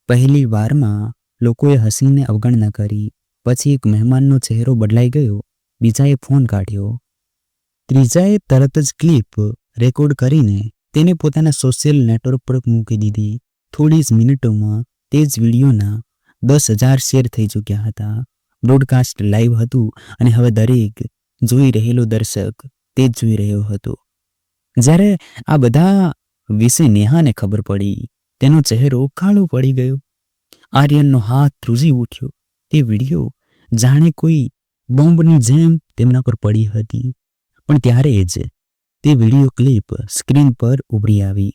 પહેલી વારમાં લોકોએ હસીને અવગણના કરી. પછી એક મહેમાનનો ચહેરો બદલાઈ ગયો. બીજાએ ફોન કાઢ્યો. ત્રીજાએ તરત જ ક્લિપ રેકોર્ડ કરીને તેને પોતાના સોશિયલ નેટવર્ક પર મૂકી દીધી. થોડી જ મિનિટોમાં તે જ વિડીયોના 10,000 શેર થઈ ચૂક્યા હતા. બ્રોડકાસ્ટ લાઈવ હતું અને હવે દરેક જોઈ રહેલો દર્શક તે જ જોઈ રહ્યો હતો. જ્યારે આ બધા વિશે નેહાને ખબર પડી, તેનો ચહેરો કાળો પડી ગયો. આર્યનનો હાથ ધ્રુજી ઉઠ્યો. તે વિડીયો જાણે કોઈ બોમ્બની જેમ તેમના પર પડી હતી. પણ ત્યારે જ તે વિડીયો ક્લિપ સ્ક્રીન પર ઉભરી આવી.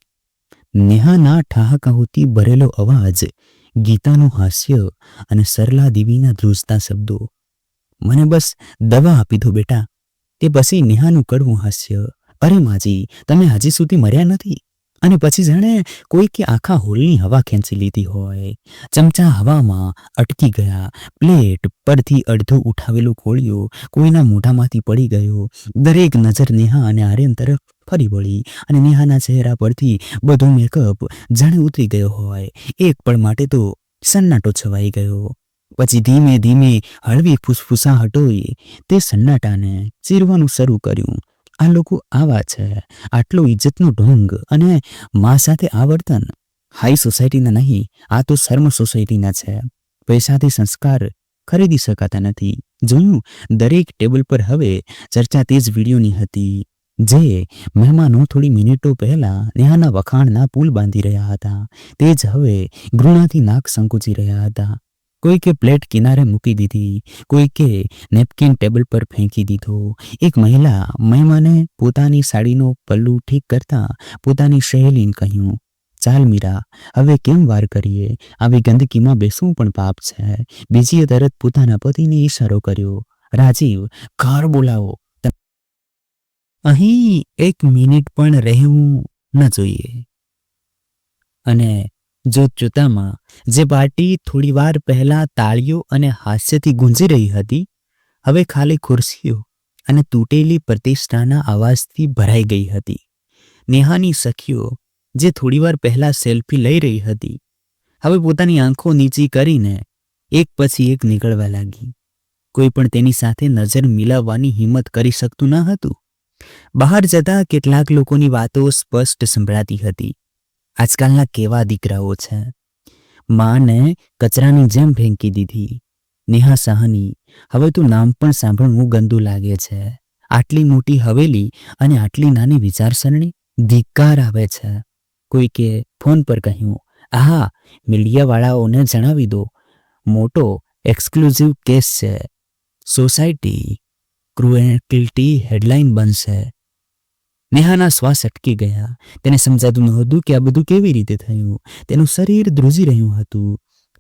નેહાના ઠહાકાઓથી ભરેલો અવાજ, ગીતાનું હાસ્ય અને સરલા દેવીના ધ્રુજતા શબ્દો. મને બસ દવા આપી દો બેટા. તે પછી નેહાનું કડવું હાસ્ય, અરે માજી, તમે હજી સુધી મર્યા નથી. અને પછી જાણે કોઈકે આખા હોલની હવા ખેંચી લીધી હોય. ચમચા હવામાં અટકી ગયા. પ્લેટ પરથી અડધો ઉઠાવેલો કોળિયો કોઈના મોઢામાંથી પડી ગયો. દરેક નજર નેહા અને આર્યન તરફ ફરી વળી અને નેહાના ચહેરા પરથી બધો મેકઅપ જાણે ઉતરી ગયો હોય. એક પળ માટે તો સન્નાટો છવાઈ ગયો. પછી ધીમે ધીમે હળવી ફૂસફૂસાહટોએ તે સન્નાટાને ચીરવાનું શરૂ કર્યું. આ લોકો આવા છે, આટલો ઇજ્જતનો ઢોંગ અને મા સાથે આ વર્તન. હાઈ સોસાયટીના નહીં, આ તો શર્મ સોસાયટીના છે. પૈસાથી સંસ્કાર ખરીદી શકાતા નથી. જોયું, દરેક ટેબલ પર હવે ચર્ચા તે જ વિડીયોની હતી, જે મહેમાનો થોડી મિનિટો પહેલા નેહાના વખાણના પુલ બાંધી રહ્યા હતા. તે જ હવે ઘૃણાથી નાક સંકોચી રહ્યા હતા. કોઈકે પ્લેટ કિનારે મૂકી દીધી, કોઈકે નેપકિન ટેબલ પર ફેંકી દીધો. એક મહિલા મહેમાને પોતાની સાડીનો પલ્લું ઠીક કરતા પોતાની સહેલીને કહ્યું, ચાલ મીરા, હવે કેમ વાર કરીએ? આવી ગંદકીમાં બેસવું પણ પાપ છે. બીજીએ તરત પોતાના પતિને ઈશારો કર્યો, રાજીવ, ઘર બોલાવો. અહીં 1 મિનિટ પણ રહેવું ન જોઈએ. અને જોતજોતામાં જે પાર્ટી થોડી વાર પહેલા તાળીઓ અને હાસ્યથી ગુંજી રહી હતી, હવે ખાલી ખુરશીઓ અને તૂટેલી પ્રતિષ્ઠાના અવાજથી ભરાઈ ગઈ હતી. નેહાની સખીઓ જે થોડીવાર પહેલા સેલ્ફી લઈ રહી હતી, હવે પોતાની આંખો નીચી કરીને એક પછી એક નીકળવા લાગી. કોઈ પણ તેની સાથે નજર મિલાવવાની હિંમત કરી શકતું ન હતું. બહાર જતા કેટલાક લોકોની વાતો સ્પષ્ટ સંભળાતી હતી. આજકાલના કેવા દીકરાઓ છે, માને કચરાની જેમ ફેંકી દીધી. નેહા સાહની, હવે તું નામ પણ સાંભળવું ગંદુ લાગે છે. આટલી મોટી હવેલી અને આટલી નાની વિચારસરણી, ધિક્કાર આવે છે. કોઈકે ફોન પર કહ્યું, આહા, મીડિયાવાળાઓને જણાવી દો, મોટો એક્સક્લુઝિવ કેસ છે. સોસાયટી ક્રુએલ્ટી હેડલાઇન બનશે. નેહાના શ્વાસ અટકી ગયા. તેને સમજાતું નહોતું કે આ બધું કેવી રીતે થયું. તેનું શરીર ધ્રુજી રહ્યું હતું.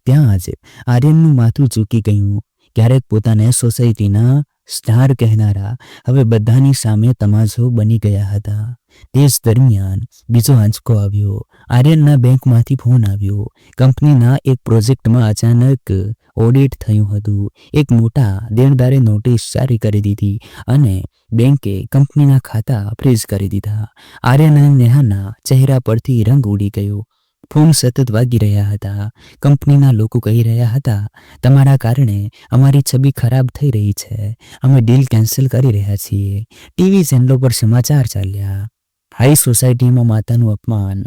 ત્યાં જ આર્યનનું માથું ઝૂકી ગયું. ક્યારેક પોતાને સોસાયટીના સ્ટાર કહેનારા હવે બધાની સામે તમાચો બની ગયા હતા. તે જ દરમિયાન બીજો આંચકો આવ્યો. આર્યનના બેંકમાંથી ફોન આવ્યો. કંપનીના એક પ્રોજેક્ટમાં અચાનક ઓડિટ થયું હતું. એક મોટા દેણદારે નોટિસ જારી કરી દીધી અને બેંકે કંપનીના ખાતા ફ્રીઝ કરી દીધા. આર્યન અને નેહાના ચહેરા પરથી રંગ ઉડી ગયો. ફોન સતત વાગી રહ્યા હતા. કંપનીના લોકો કહી રહ્યા હતા, તમારા કારણે અમારી છબી ખરાબ થઈ રહી છે. અમે ડીલ કેન્સલ કરી રહ્યા છીએ. ટીવી ચેનલો પર સમાચાર ચાલ્યા. હાઈ સોસાયટીમાં માતાનું અપમાન.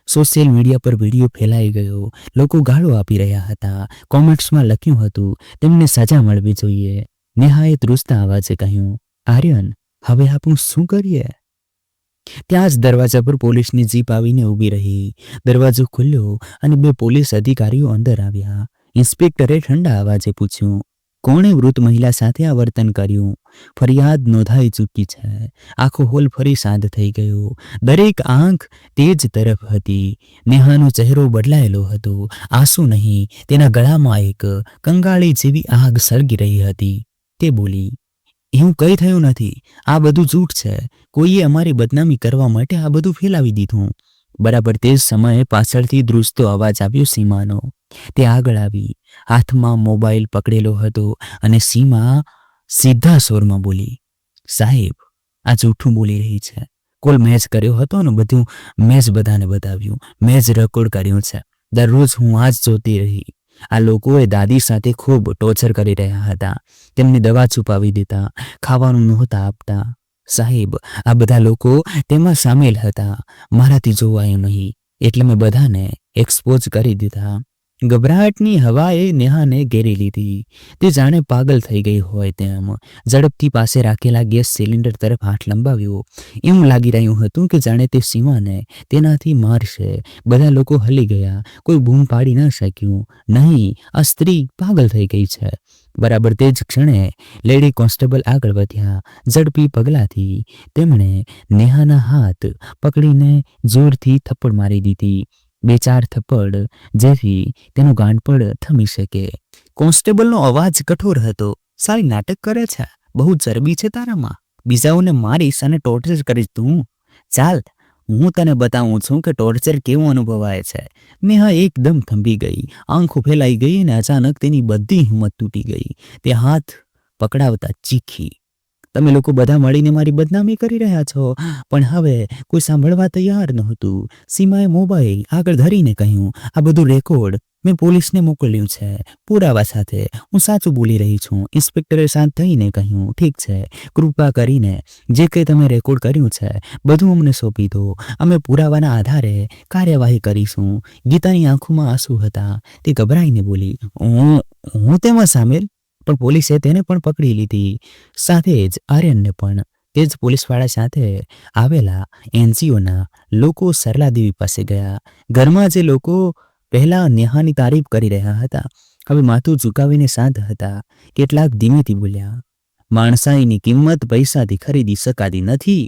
સોશિયલ મીડિયા પર વિડીયો ફેલાઈ ગયો. લોકો ગાળો આપી રહ્યા હતા. કોમેન્ટ્સમાં લખ્યું હતું, તેમને સજા મળવી જોઈએ. નેહાએ ધ્રુજતા અવાજે કહ્યું, આર્યન, હવે આપણે શું કરીએ? ત્યાં જ દરવાજા પર પોલીસની જીપ આવીને ઊભી રહી. દરવાજો ખુલ્યો અને 2 પોલીસ અધિકારીઓ અંદર આવ્યા. ઇન્સ્પેક્ટરે ઠંડા અવાજે પૂછ્યું, કોણે વૃદ્ધ મહિલા સાથે આ વર્તન કર્યું? ફરિયાદ નોંધાઈ ચૂકી છે. આખો હોલ ફરી શાંત થઈ ગયો. દરેક આંખ તે જ તરફ હતી. નેહાનો ચહેરો બદલાયેલો હતો. આંસુ નહીં, તેના ગળામાં એક કંગાળી જેવી આગ સળગી રહી હતી. તે બોલી, એવું કંઈ થયું નથી. આ બધું જૂઠ છે. કોઈએ અમારી બદનામી કરવા માટે આ બધું ફેલાવી દીધું. બરાબર તે જ સમયે પાછળથી ધ્રુજતો અવાજ આવ્યો સીમાનો. તે આગળ આવી. હાથમાં મોબાઈલ પકડેલો હતો અને સીમા સીધા સ્વરમાં બોલી, સાહેબ, આ જૂઠું બોલી રહી છે. કોલ મેં જ કર્યો હતો ને બધું મેં જ બધાને બતાવ્યું. મેં જ રેકોર્ડ કર્યું છે. દરરોજ હું આ જ જોતી રહી. આ લોકોએ દાદી સાથે ખૂબ ટોર્ચર કરી રહ્યા હતા. તેમની દવા છુપાવી દેતા, ખાવાનું નહોતા આપતા. સાહેબ, આ બધા લોકો તેમાં સામેલ હતા. મારાથી જોવાયું નહીં એટલે મેં બધાને એક્સપોઝ કરી દીધા. ગભરાટની હવાએ નેહાને ઘેરી લીધી. તે જાણે પાગલ થઈ ગઈ હોય તેમ ઝડપથી પાસે રાખેલા ગેસ સિલિન્ડર તરફ હાથ લંબાવ્યો. એવું લાગી રહ્યું હતું કે જાણે તે સીમાને તેનાથી મારશે. બધા લોકો હલી ગયા. કોઈ બૂમ પાડી ન શક્યું. નહીં, આ સ્ત્રી પાગલ થઈ ગઈ છે. બરાબર તે જ ક્ષણે લેડી કોન્સ્ટેબલ આગળ વધ્યા. ઝડપી પગલાંથી તેમણે નેહાના હાથ પકડીને જોરથી થપ્પડ મારી દીધી. 2-4 થપ્પડ, જેથી તેનું ગાંડપણ થમી શકે. કોન્સ્ટેબલનો અવાજ કઠોર હતો. સારી નાટક કરે છે. બહુ ચરબી છે તારામાં. બીજાઓને મારીશ અને ટોર્ચર કરીશ તું. ચાલ, હું તને બતાવું છું કે ટોર્ચર કેવું અનુભવાય છે. નેહા એકદમ થંભી ગઈ. આંખો ફેલાઈ ગઈ અને અચાનક તેની બધી હિંમત તૂટી ગઈ. તે હાથ પકડાવતા ચીખી, તમે લોકો બધા મળીને મારી બદનામી કરી રહ્યા છો. પણ હવે કોઈ સાંભળવા તૈયાર નહોતું. સીમાએ મોબાઈલ આગળ ધરીને કહ્યું, આ બધું રેકોર્ડ મેં પોલીસને મોકલ્યું છે, પુરાવા સાથે. હું સાચું બોલી રહી છું. ઇન્સ્પેક્ટરે શાંત થઈને કહ્યું, ઠીક છે, કૃપા કરીને જે કંઈ તમે રેકોર્ડ કર્યું છે બધું અમને સોંપી દો. અમે પુરાવાના આધારે કાર્યવાહી કરીશું. ગીતાની આંખોમાં આંસુ હતા. તે ગભરાઈને બોલી, હું તેમાં સામેલ. પણ પોલીસે તેને પણ પકડી લીધી, સાથે જ આર્યનને પણ. તે જ પોલીસવાળા સાથે આવેલા એનજીઓના લોકો સરલાદેવી પાસે ગયા. ઘરમાં જે લોકો પહેલા નેહાની તારીફ કરી રહ્યા હતા હવે માથું ઝુકાવીને શાંત હતા. કેટલાક ધીમેથી બોલ્યા, માણસાઈની કિંમત પૈસાથી ખરીદી શકાતી નથી.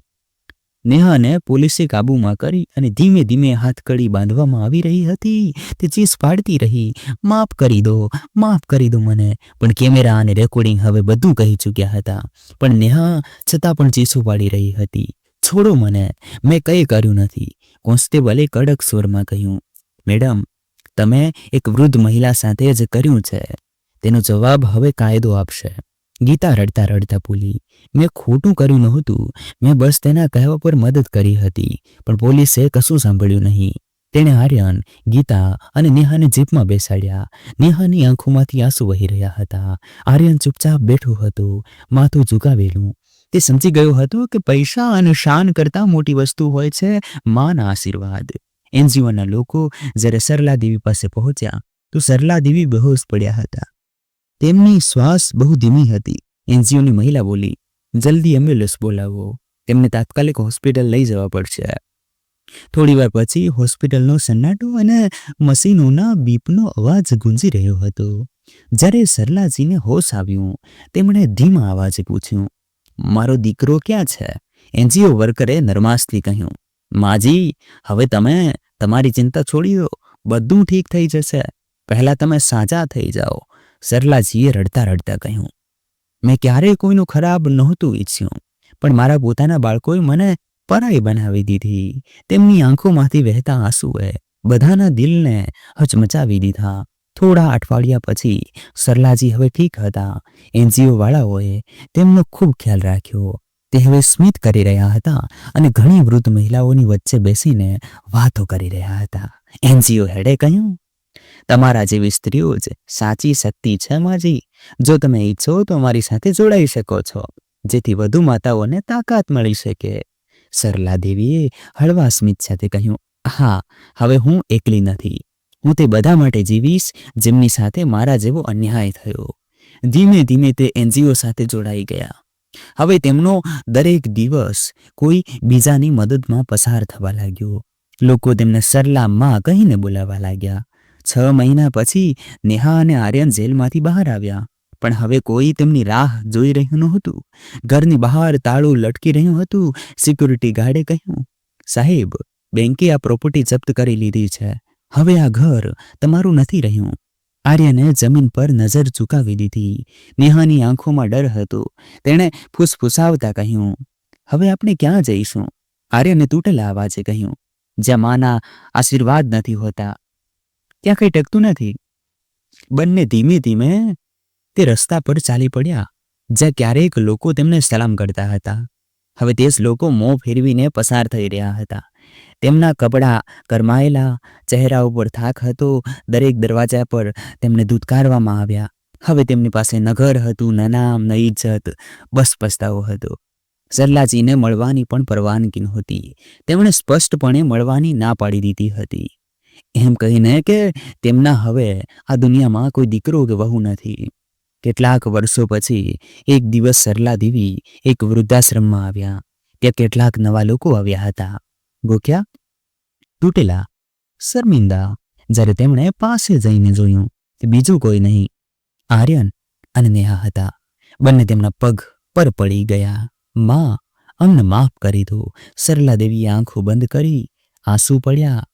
નેહાને પોલીસે કાબૂમાં કરી અને ધીમે ધીમે હાથકડી બાંધવામાં આવી રહી હતી. તે ચીસ પાડતી રહી, માફ કરી દો, માફ કરી દો મને. પણ કેમેરા અને રેકોર્ડિંગ હવે બધું કહી ચૂક્યા હતા. પણ નેહા છતાં પણ ચીસો પાડી રહી હતી, છોડો મને, મેં કંઈ કર્યું નથી. કોન્સ્ટેબલે કડક સ્વરમાં કહ્યું, મેડમ, તમે એક વૃદ્ધ મહિલા સાથે જ કર્યું છે. તેનો જવાબ હવે કાયદો આપશે. ગીતા રડતા રડતા બોલી, મેં ખોટું કર્યું નહોતું. મેં બસ તેના કહેવા પર મદદ કરી હતી. પણ પોલીસે કશું સાંભળ્યું નહીં. તેણે આર્યન, ગીતા અને નેહાને જીપમાં બેસાડ્યા. નેહાની આંખોમાંથી આંસુ વહી રહ્યા હતા. આર્યન ચૂપચાપ બેઠું હતું, માથું ઝુકાવેલું. તે સમજી ગયો હતો કે પૈસા અને શાન કરતાં મોટી વસ્તુ હોય છે માના આશીર્વાદ. એનજીઓના લોકો જ્યારે સરલાદેવી પાસે પહોંચ્યા તો સરલાદેવી બેહોશ પડ્યા હતા. તેમની શ્વાસ બહુ ધીમી હતી. એનજીઓની મહિલા બોલી, જલ્દી એમ્બ્યુલન્સ બોલાવો, તેમને તાત્કાલિક હોસ્પિટલ લઈ જવા પડશે. થોડીવાર પછી હોસ્પિટલનો સન્નાટો અને મશીનોના બીપનો અવાજ ગુંજી રહ્યો હતો. જ્યારે સરલાજીને હોશ આવ્યું તેમણે ધીમા અવાજે પૂછ્યું, મારો દીકરો ક્યાં છે? એનજીઓ વર્કરે નરમાશથી કહ્યું, માજી, હવે તમે તમારી ચિંતા છોડી દો. બધું ઠીક થઈ જશે. પહેલા તમે સાજા થઈ જાઓ. સરલાજીએ રડતા રડતા કહ્યું, મેં ક્યારેય કોઈનું ખરાબ નહોતું ઈચ્છ્યું, પણ મારા પોતાના બાળકોએ મને પરાઈ બનાવી દીધી. તેમની આંખોમાંથી વહેતા આંસુએ બધાના દિલને હચમચાવી દીધા. થોડા અઠવાડિયા પછી સરલાજી હવે ઠીક હતા. એનજીઓ વાળાઓએ તેમનો ખૂબ ખ્યાલ રાખ્યો. તે હવે સ્મિત કરી રહ્યા હતા અને ઘણી વૃદ્ધ મહિલાઓની વચ્ચે બેસીને વાતો કરી રહ્યા હતા. એનજીઓ હેડે કહ્યું, તમારા જેવી સ્ત્રીઓ જ સાચી શક્તિ છે માજી. જો તમે ઈચ્છો તો અમારી સાથે જોડાઈ શકો છો, જેથી વધુ માતાઓને તાકાત મળી શકે. સરલાદેવીએ હળવા સ્મિત સાથે કહ્યું, હા, હવે હું એકલી નથી. હું તે બધા માટે જીવીશ જેમની સાથે મારા જેવો અન્યાય થયો. ધીમે ધીમે તે એનજીઓ સાથે જોડાઈ ગયા. હવે તેમનો દરેક દિવસ કોઈ બીજાની મદદમાં પસાર થવા લાગ્યો. લોકો તેમને સરલા માં કહીને બોલાવવા લાગ્યા. 6 મહિના પછી નેહા અને આર્યન જેલમાંથી બહાર આવ્યા. પણ હવે કોઈ તેમની રાહ જોઈ રહ્યું નહોતું. ઘરની બહાર તાળું લટકી રહ્યું હતું. સિક્યુરિટી ગાર્ડે કહ્યું, સાહેબ, બેંકે આ પ્રોપર્ટી જપ્ત કરી લીધી છે. હવે આ ઘર તમારું નથી રહ્યું. આર્યને જમીન પર નજર ચૂકાવી દીધી. નેહાની આંખોમાં ડર હતો. તેણે ફૂસફૂસાવતા કહ્યું, હવે આપણે ક્યાં જઈશું? આર્યને તૂટેલા અવાજે કહ્યું, જ્યાં માના આશીર્વાદ નથી હોતા ત્યાં કંઈ ટકતું નથી. બંને ધીમે ધીમે તે રસ્તા પર ચાલી પડ્યા જ્યાં ક્યારેક લોકો તેમને સલામ કરતા હતા. હવે તે જ લોકો મોં ફેરવીને પસાર થઈ રહ્યા હતા. તેમના કપડાં કરમાયેલા, ચહેરા ઉપર થાક હતો. દરેક દરવાજા પર તેમને ધૂતકારવામાં આવ્યા. હવે તેમની પાસે ન ઘર હતું, ન નામ, ન ઇજ્જત, બસ પસ્તાવો હતો. સરલાજીને મળવાની પણ પરવાનગી નહોતી. તેમણે સ્પષ્ટપણે મળવાની ના પાડી દીધી હતી, એમ કહીને કે તેમના હવે આ દુનિયામાં કોઈ દીકરો કે વહુ નથી. કેટલાક વર્ષો પછી એક દિવસ સરલા દેવી એક વૃદ્ધાશ્રમમાં આવ્યા. ત્યાં કેટલાક નવા લોકો આવ્યા હતા. ગોખ્યા, તૂટેલા, શર્મિંદા. જ્યારે તેમણે પાસે જઈને જોયું તે બીજું કોઈ નહીં, આર્યન અને નેહા હતા. બંને તેમના પગ પર પડી ગયા. માં, અમને માફ કરી દો. સરલા દેવીએ આંખો બંધ કરી આંસુ પડ્યા.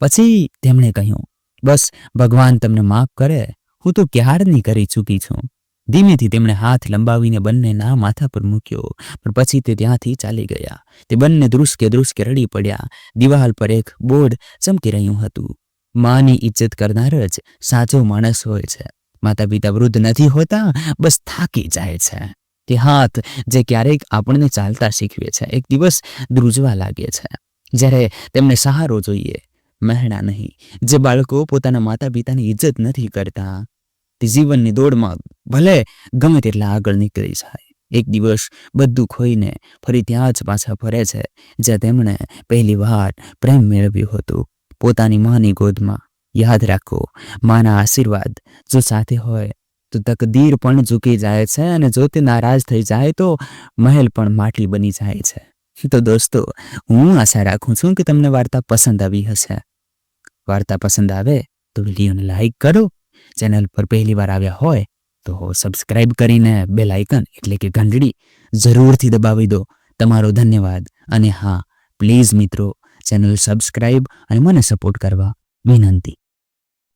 પછી તેમણે કહ્યું, બસ ભગવાન તમને માફ કરે, હું તો ક્યારની કરી ચૂકી છું. ધીમેથી તેમણે હાથ લંબાવીને બંનેના માથા પર મૂક્યો, પણ પછી તે ત્યાંથી ચાલી ગયા. તે બંને ધ્રુસકે ધ્રુસકે રડી પડ્યા. દિવાલ પર એક બોર્ડ ચમકી રહ્યું હતું, માની ઇજ્જત કરનાર જ સાચો માણસ હોય છે. માતા પિતા વૃદ્ધ નથી હોતા, બસ થાકી જાય છે. તે હાથ જે ક્યારેક આપણને ચાલતા શીખવે છે, એક દિવસ ધ્રુજવા લાગે છે. જ્યારે તેમને સહારો જોઈએ, મહેણા નહીં. જે બાળકો પોતાના માતા પિતાની ઇજ્જત નથી કરતા, તે જીવનની દોડમાં ભલે ગમે તેટલા આગળ નીકળી જાય, એક દિવસ બધું ખોઈને ફરી ત્યાં જ પાછા ફરે છે જ્યાં તેમણે પહેલી વાર પ્રેમ મેળવ્યું હતું, પોતાની માની ગોદમાં. યાદ રાખો, માના આશીર્વાદ જો સાથે હોય તો તકદીર પણ ઝૂકી જાય છે, અને જો તે નારાજ થઈ જાય તો મહેલ પણ માટલી બની જાય છે. તો દોસ્તો, હું આશા રાખું છું કે તમને વાર્તા પસંદ આવી હશે. વાર્તા પસંદ આવે તો વિડીયોને લાઈક કરો. ચેનલ પર પહેલી વાર આવ્યા હોય તો સબસ્ક્રાઇબ કરીને બેલ આઇકન એટલે કે ઘંટડી જરૂરથી દબાવી દો. તમારો ધન્યવાદ. અને હા, પ્લીઝ મિત્રો, ચેનલ સબસ્ક્રાઇબ અને મને સપોર્ટ કરવા વિનંતી.